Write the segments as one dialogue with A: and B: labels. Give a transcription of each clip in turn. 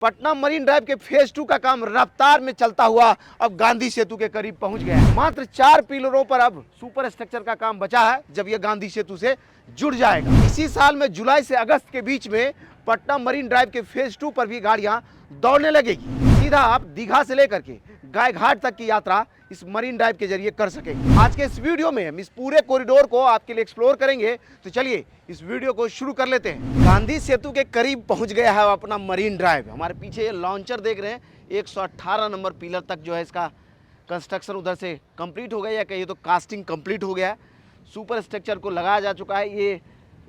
A: Patna marine drive के phase 2 का काम रफ्तार में चलता हुआ अब गांधी सेतु के करीब पहुंच गया है। मात्र 4 पिलरों पर अब सुपर स्ट्रक्चर का काम बचा है, जब यह गांधी सेतु से जुड़ जाएगा। इसी साल में जुलाई से अगस्त के बीच में पटना मरीन ड्राइव के फेज 2 पर भी गाड़ियां दौड़ने लगेगी। सीधा आप दीघा से लेकर के गायघाट तक की यात्रा इस मरीन ड्राइव के जरिए कर सकेंगे। आज के इस वीडियो में हम इस पूरे कॉरिडोर को आपके लिए एक्सप्लोर करेंगे, तो चलिए इस वीडियो को शुरू कर लेते हैं। गांधी सेतु के करीब पहुंच गया है अपना मरीन ड्राइव। हमारे पीछे ये लॉन्चर देख रहे हैं, 118 नंबर पिलर तक जो है इसका कंस्ट्रक्शन उधर से कंप्लीट हो गया, या कहिए तो कास्टिंग कंप्लीट हो गया है। सुपर स्ट्रक्चर को लगाया जा चुका है। ये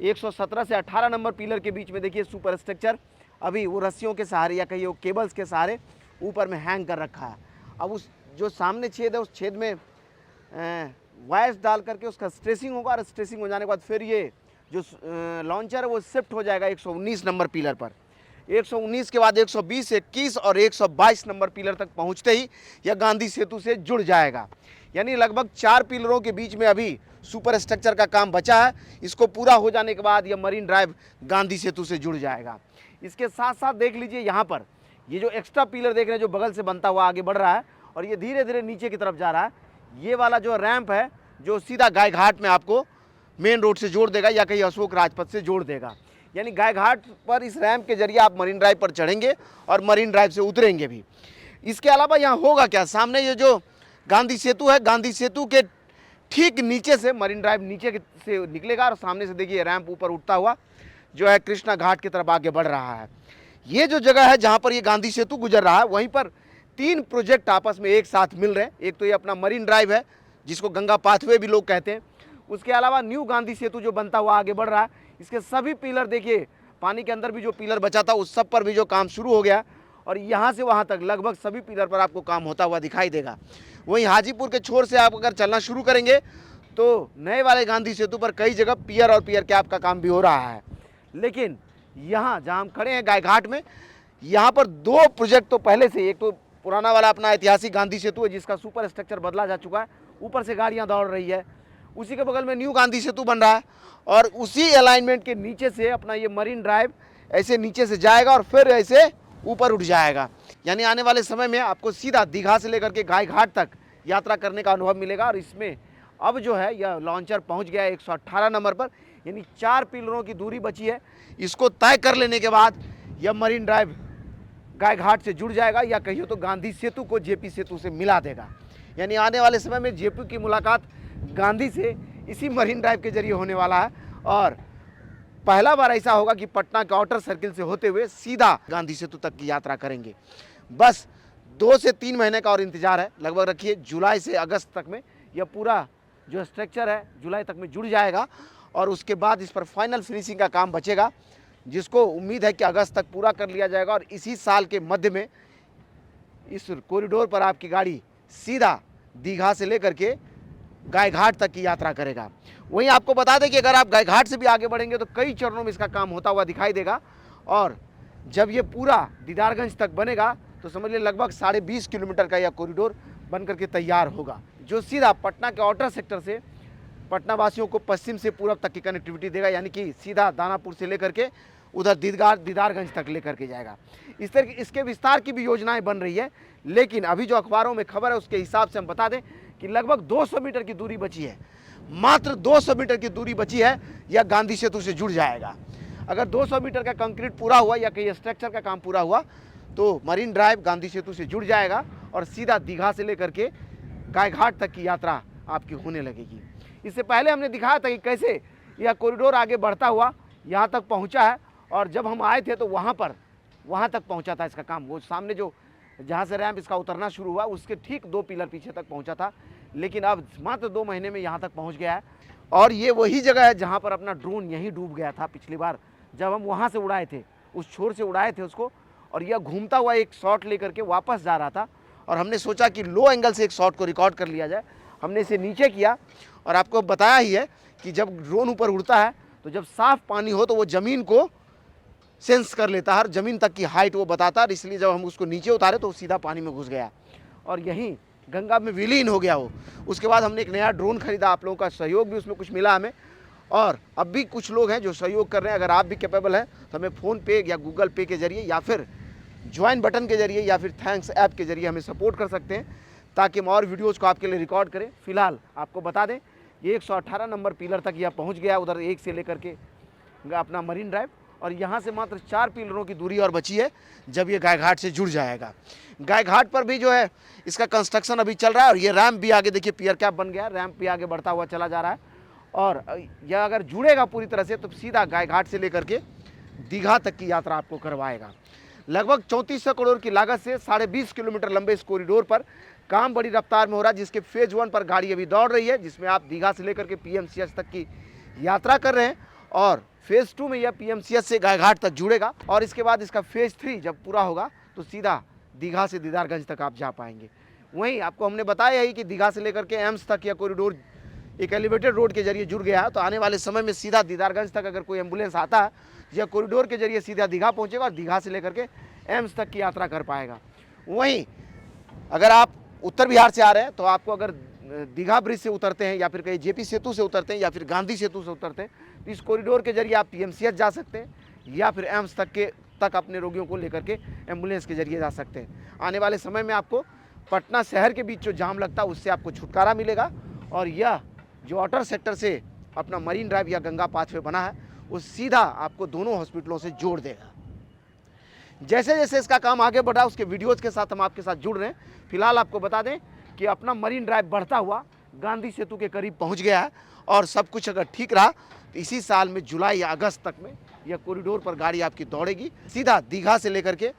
A: 117 से 18 नंबर पिलर के बीच में देखिए सुपर स्ट्रक्चर अभी वो रस्सियों के सहारे या कहिए वो केबल्स के सहारे ऊपर में हैंग कर रखा है। अब उस जो सामने छेद है उस छेद में वायर्स डाल करके उसका स्ट्रेसिंग होगा, और स्ट्रेसिंग हो जाने के बाद फिर ये जो लॉन्चर है वो शिफ्ट हो जाएगा 119 नंबर पिलर पर। 119 के बाद 120, 21 और 122 नंबर पिलर तक पहुंचते ही यह गांधी सेतु से जुड़ जाएगा। यानी लगभग 4 पिलरों के बीच में अभी सुपर स्ट्रक्चर का काम बचा है। इसको पूरा हो जाने के बाद यह मरीन ड्राइव गांधी सेतु से जुड़ जाएगा। इसके साथ साथ देख लीजिए यहाँ पर ये जो एक्स्ट्रा पिलर देख रहे हैं जो बगल से बनता हुआ आगे बढ़ रहा है, और ये धीरे धीरे नीचे की तरफ जा रहा है। ये वाला जो रैंप है जो सीधा गायघाट में आपको मेन रोड से जोड़ देगा या कहीं अशोक राजपथ से जोड़ देगा। यानी गायघाट पर इस रैंप के जरिए आप मरीन ड्राइव पर चढ़ेंगे और मरीन ड्राइव से उतरेंगे भी। इसके अलावा यहाँ होगा क्या, सामने ये जो गांधी सेतु है, गांधी सेतु के ठीक नीचे से मरीन ड्राइव नीचे से निकलेगा, और सामने से देखिए रैंप ऊपर उठता हुआ जो है कृष्णा घाट की तरफ आगे बढ़ रहा है। ये जो जगह है जहाँ पर ये गांधी सेतु गुजर रहा है, वहीं पर 3 प्रोजेक्ट आपस में एक साथ मिल रहे हैं। एक तो ये अपना मरीन ड्राइव है जिसको गंगा पाथवे भी लोग कहते हैं। उसके अलावा न्यू गांधी सेतु जो बनता हुआ आगे बढ़ रहा है, इसके सभी पिलर देखिए, पानी के अंदर भी जो पिलर बचा था उस सब पर भी जो काम शुरू हो गया, और यहाँ से वहाँ तक लगभग सभी पिलर पर आपको काम होता हुआ दिखाई देगा। वहीं हाजीपुर के छोर से आप अगर चलना शुरू करेंगे तो नए वाले गांधी सेतु पर कई जगह पियर और पियर कैप का काम भी हो रहा है। लेकिन यहाँ जहाँ हम खड़े हैं गायघाट में, यहाँ पर 2 प्रोजेक्ट तो पहले से, एक तो पुराना वाला अपना ऐतिहासिक गांधी सेतु है जिसका सुपर स्ट्रक्चर बदला जा चुका है, ऊपर से गाड़ियाँ दौड़ रही है। उसी के बगल में न्यू गांधी सेतु बन रहा है, और उसी अलाइनमेंट के नीचे से अपना ये मरीन ड्राइव ऐसे नीचे से जाएगा और फिर ऐसे ऊपर उठ जाएगा। यानी आने वाले समय में आपको सीधा दीघा से लेकर के गायघाट तक यात्रा करने का अनुभव मिलेगा। और इसमें अब जो है यह लॉन्चर पहुँच गया है 118 नंबर पर, यानी 4 पिलरों की दूरी बची है। इसको तय कर लेने के बाद यह मरीन ड्राइव गायघाट से जुड़ जाएगा, या कहिए तो गांधी सेतु को जेपी सेतु से मिला देगा। यानी आने वाले समय में जेपी की मुलाकात गांधी से इसी मरीन ड्राइव के जरिए होने वाला है, और पहला बार ऐसा होगा कि पटना के आउटर सर्किल से होते हुए सीधा गांधी सेतु तक की यात्रा करेंगे। बस 2 से 3 महीने का और इंतजार है, लगभग रखिए जुलाई से अगस्त तक में यह पूरा जो स्ट्रक्चर है जुलाई तक में जुड़ जाएगा, और उसके बाद इस पर फाइनल फिनिशिंग का काम बचेगा, जिसको उम्मीद है कि अगस्त तक पूरा कर लिया जाएगा। और इसी साल के मध्य में इस कॉरिडोर पर आपकी गाड़ी सीधा दीघा से लेकर के गायघाट तक की यात्रा करेगा। वहीं आपको बता दें कि अगर आप गायघाट से भी आगे बढ़ेंगे तो कई चरणों में इसका काम होता हुआ दिखाई देगा, और जब ये पूरा दीदारगंज तक बनेगा तो समझ लीजिए लगभग 20.5 किलोमीटर का यह कॉरिडोर बन करके तैयार होगा, जो सीधा पटना के आउटर सेक्टर से पटना वासियों को पश्चिम से पूर्व तक की कनेक्टिविटी देगा। यानी कि सीधा दानापुर से लेकर के उधर दीदारगंज तक लेकर के जाएगा। इस तरह इसके विस्तार की भी योजनाएं बन रही है, लेकिन अभी जो अखबारों में खबर है उसके हिसाब से हम बता दें कि लगभग 200 मीटर की दूरी बची है। मात्र 200 मीटर की दूरी बची है, यह गांधी सेतु से जुड़ जाएगा। अगर 200 मीटर का कंक्रीट पूरा हुआ या कहीं स्ट्रक्चर का काम पूरा हुआ तो मरीन ड्राइव गांधी सेतु से जुड़ जाएगा, और सीधा दीघा से लेकर के गायघाट तक की यात्रा आपकी होने लगेगी। इससे पहले हमने दिखाया था कि कैसे यह कॉरिडोर आगे बढ़ता हुआ यहाँ तक पहुँचा है, और जब हम आए थे तो वहाँ तक पहुँचा था इसका काम। वो सामने जो जहाँ से रैंप इसका उतरना शुरू हुआ उसके ठीक 2 पिलर पीछे तक पहुँचा था, लेकिन अब मात्र 2 महीने में यहाँ तक पहुँच गया है। और ये वही जगह है जहाँ पर अपना ड्रोन यहीं डूब गया था पिछली बार, जब हम वहाँ से उड़ाए थे, उस छोर से उड़ाए थे उसको, और यह घूमता हुआ एक शॉट लेकर के वापस जा रहा था, और हमने सोचा कि लो एंगल से एक शॉट को रिकॉर्ड कर लिया जाए। हमने इसे नीचे किया, और आपको बताया ही है कि जब ड्रोन ऊपर उड़ता है तो जब साफ़ पानी हो तो वो ज़मीन को सेंस कर लेता है, ज़मीन तक की हाइट वो बताता है, इसलिए जब हम उसको नीचे उतारे तो सीधा पानी में घुस गया और यहीं गंगा में विलीन हो गया वो। उसके बाद हमने एक नया ड्रोन खरीदा, आप लोगों का सहयोग भी उसमें कुछ मिला हमें, और अब भी कुछ लोग हैं जो सहयोग कर रहे हैं। अगर आप भी कैपेबल हैं तो हमें फ़ोन पे या गूगल पे के जरिए या फिर ज्वाइन बटन के जरिए या फिर थैंक्स ऐप के जरिए हमें सपोर्ट कर सकते हैं, ताकि हम और वीडियोज़ को आपके लिए रिकॉर्ड करें। फिलहाल आपको बता दें, ये 118 नंबर पिलर तक यह पहुँच गया, उधर 1 से लेकर के अपना मरीन ड्राइव, और यहाँ से मात्र 4 पिलरों की दूरी और बची है जब ये गायघाट से जुड़ जाएगा। गायघाट पर भी जो है इसका कंस्ट्रक्शन अभी चल रहा है, और ये रैम्प भी आगे देखिए पियर कैप बन गया, रैम्प भी आगे बढ़ता हुआ चला जा रहा है। और यह अगर जुड़ेगा पूरी तरह से तो सीधा गायघाट से लेकर के दीघा तक की यात्रा आपको करवाएगा। लगभग 3400 करोड़ की लागत से 20.5 किलोमीटर लंबे इस कॉरिडोर पर काम बड़ी रफ्तार में हो रहा है, जिसके फेज 1 पर गाड़ी अभी दौड़ रही है, जिसमें आप दीघा से लेकर के पीएमसीएच तक की यात्रा कर रहे हैं, और फेज 2 में यह पीएमसीएच से गायघाट तक जुड़ेगा, और इसके बाद इसका फेज 3 जब पूरा होगा तो सीधा दीघा से दीदारगंज तक आप जा पाएंगे। वहीं आपको हमने बताया ही कि दीघा से लेकर के एम्स तक यह कॉरिडोर एक एलिवेटेड रोड के जरिए जुड़ गया है, तो आने वाले समय में सीधा दीदारगंज तक अगर कोई एम्बुलेंस आता है, यह कॉरिडोर के जरिए सीधा दीघा पहुंचेगा और दीघा से लेकर के एम्स तक की यात्रा कर पाएगा। वहीं अगर आप उत्तर बिहार से आ रहे हैं तो आपको अगर दीघा ब्रिज से उतरते हैं या फिर कहीं जेपी सेतु से उतरते हैं या फिर गांधी सेतु से उतरते हैं, तो इस कॉरिडोर के जरिए आप पीएमसीएच जा सकते हैं या फिर एम्स तक अपने रोगियों को लेकर के एम्बुलेंस के जरिए जा सकते हैं। आने वाले समय में आपको पटना शहर के बीच जो जाम लगता है उससे आपको छुटकारा मिलेगा, और यह जो आउटर सेक्टर से अपना मरीन ड्राइव या गंगा पाथवे बना है वो सीधा आपको दोनों हॉस्पिटलों से जोड़ देगा। जैसे जैसे इसका काम आगे बढ़ा उसके वीडियोज़ के साथ हम आपके साथ जुड़ रहे हैं। फिलहाल आपको बता दें कि अपना मरीन ड्राइव बढ़ता हुआ गांधी सेतु के करीब पहुंच गया है, और सब कुछ अगर ठीक रहा तो इसी साल में जुलाई या अगस्त तक में यह कॉरिडोर पर गाड़ी आपकी दौड़ेगी, सीधा दीघा से लेकर के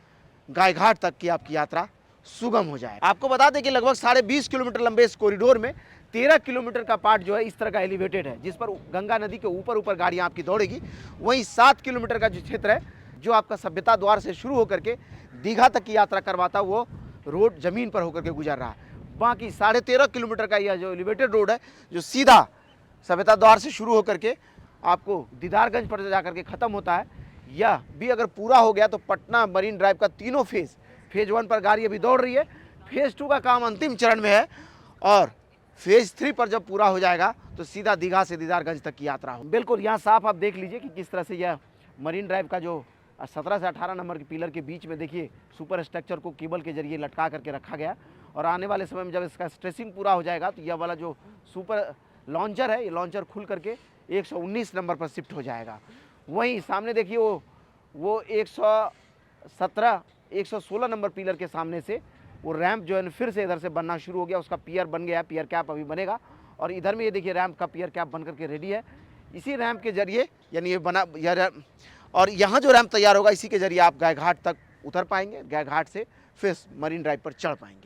A: गायघाट तक की आपकी यात्रा सुगम हो जाए। आपको बता दें कि लगभग 20.5 किलोमीटर लंबे इस कॉरिडोर में 13 किलोमीटर का पार्ट जो है इस तरह का एलिवेटेड है, जिस पर गंगा नदी के ऊपर गाड़ियाँ आपकी दौड़ेगी। वहीं 7 किलोमीटर का जो क्षेत्र है जो आपका सभ्यता द्वार से शुरू होकर के दीघा तक की यात्रा करवाता वो रोड जमीन पर होकर के गुजर रहा है। बाकी 13.5 किलोमीटर का यह जो एलिवेटेड रोड है जो सीधा सभ्यता द्वार से शुरू होकर के आपको दीदारगंज पर जाकर के ख़त्म होता है, यह भी अगर पूरा हो गया तो पटना मरीन ड्राइव का तीनों फेज 1 पर गाड़ी अभी दौड़ रही है, फेज 2 का काम अंतिम चरण में है, और फेज 3 पर जब पूरा हो जाएगा तो सीधा दीघा से दीदारगंज तक की यात्रा हो। बिल्कुल यहाँ साफ आप देख लीजिए कि किस तरह से यह मरीन ड्राइव का जो 17 से 18 नंबर के पिलर के बीच में देखिए सुपर स्ट्रक्चर को केबल के जरिए लटका करके रखा गया, और आने वाले समय में जब इसका स्ट्रेसिंग पूरा हो जाएगा तो यह वाला जो सुपर लॉन्चर है ये लॉन्चर खुल करके 119 नंबर पर शिफ्ट हो जाएगा। वहीं सामने देखिए वो 117 116 नंबर पिलर के सामने से वो रैंप जो है फिर से इधर से बनना शुरू हो गया, उसका पियर बन गया, पियर कैप अभी बनेगा, और इधर में ये देखिए रैंप का पियर कैप बन करके रेडी है। इसी रैंप के जरिए यानी ये बना और यहाँ जो रैंप तैयार होगा इसी के जरिए आप गायघाट तक उतर पाएंगे, गायघाट से फिर मरीन ड्राइव पर चढ़ पाएंगे।